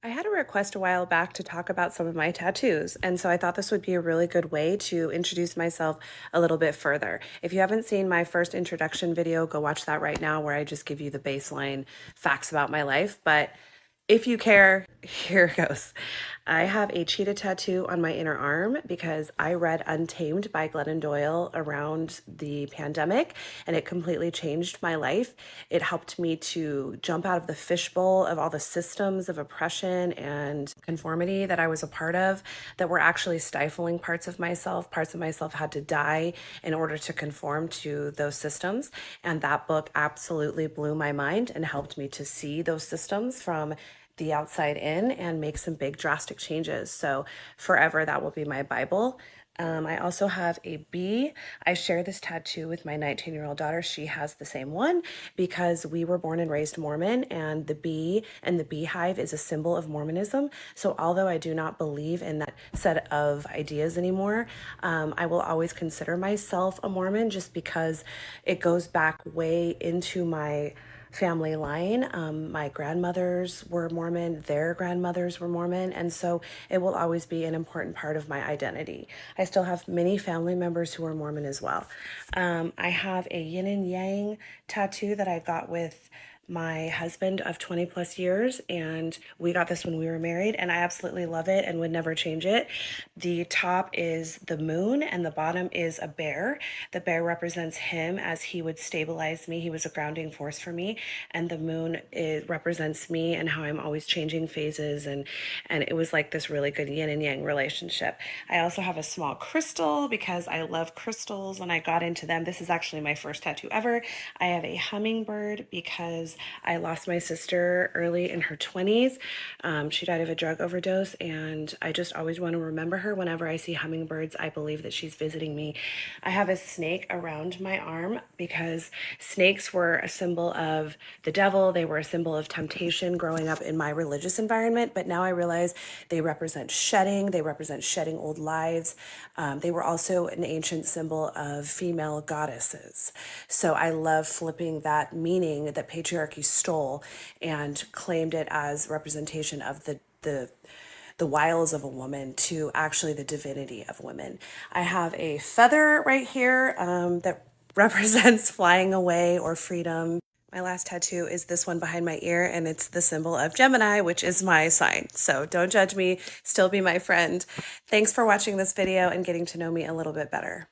I had a request a while back to talk about some of my tattoos, and so I thought this would be a really good way to introduce myself a little bit further. If you haven't seen my first introduction video, go watch that right now where I just give you the baseline facts about my life. But if you care, here goes. I have a cheetah tattoo on my inner arm because I read Untamed by Glennon Doyle around the pandemic, and it completely changed my life. It helped me to jump out of the fishbowl of all the systems of oppression and conformity that I was a part of that were actually stifling parts of myself. Parts of myself had to die in order to conform to those systems. And that book absolutely blew my mind and helped me to see those systems from the outside in and make some big drastic changes. So forever, that will be my Bible. I also have a bee. I share this tattoo with my 19-year-old daughter. She has the same one because we were born and raised Mormon, and the bee and the beehive is a symbol of Mormonism. So although I do not believe in that set of ideas anymore, I will always consider myself a Mormon just because it goes back way into my family line. My grandmothers were Mormon, their grandmothers were Mormon, and so it will always be an important part of my identity. I still have many family members who are Mormon as well. I have a yin and yang tattoo that I got with my husband of 20 plus years, and we got this when we were married, and I absolutely love it and would never change it. The top is the moon and the bottom is a bear. The bear represents him as he would stabilize me. He was a grounding force for me, and the moon represents me and how I'm always changing phases, and it was like this really good yin and yang relationship. I also have a small crystal because I love crystals when I got into them. This is actually my first tattoo ever. I have a hummingbird because I lost my sister early in her 20s. She died of a drug overdose, and I just always want to remember her. Whenever I see hummingbirds, I believe that she's visiting me. I have a snake around my arm because snakes were a symbol of the devil. They were a symbol of temptation growing up in my religious environment, but now I realize they represent shedding. They represent shedding old lives. They were also an ancient symbol of female goddesses. So I love flipping that meaning that patriarchy stole and claimed it as representation of the wiles of a woman to actually the divinity of women. I have a feather right here that represents flying away or freedom. My last tattoo is this one behind my ear, and it's the symbol of Gemini, which is my sign. So don't judge me, still be my friend. Thanks for watching this video and getting to know me a little bit better.